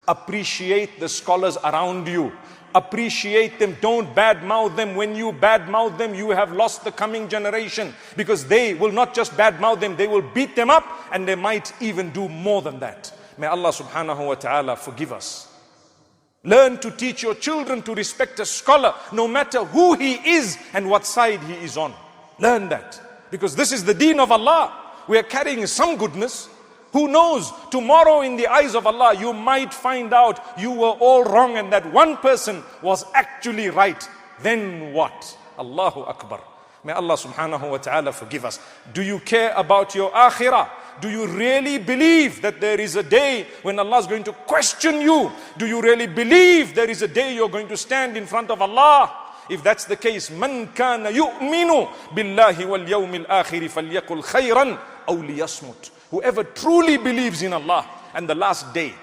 Appreciate the scholars around you. Appreciate them. Don't badmouth them. When you badmouth them, you have lost the coming generation, because they will not just badmouth them, they will beat them up, and they might even do more than that. May Allah subhanahu wa ta'ala forgive us. Learn to teach your children to respect a scholar, no matter who he is and what side he is on. Learn that, because this is the deen of Allah. We are carrying some goodness. Who knows, tomorrow in the eyes of Allah, you might find out you were all wrong and that one person was actually right. Then what? Allahu Akbar. May Allah subhanahu wa ta'ala forgive us. Do you care about your akhirah? Do you really believe that there is a day when Allah is going to question you? Do you really believe there is a day you're going to stand in front of Allah? If that's the case, man kana yu'minu billahi wal yawmil akhir falyakul khayran aw liyasmut. Whoever truly believes in Allah and the last day,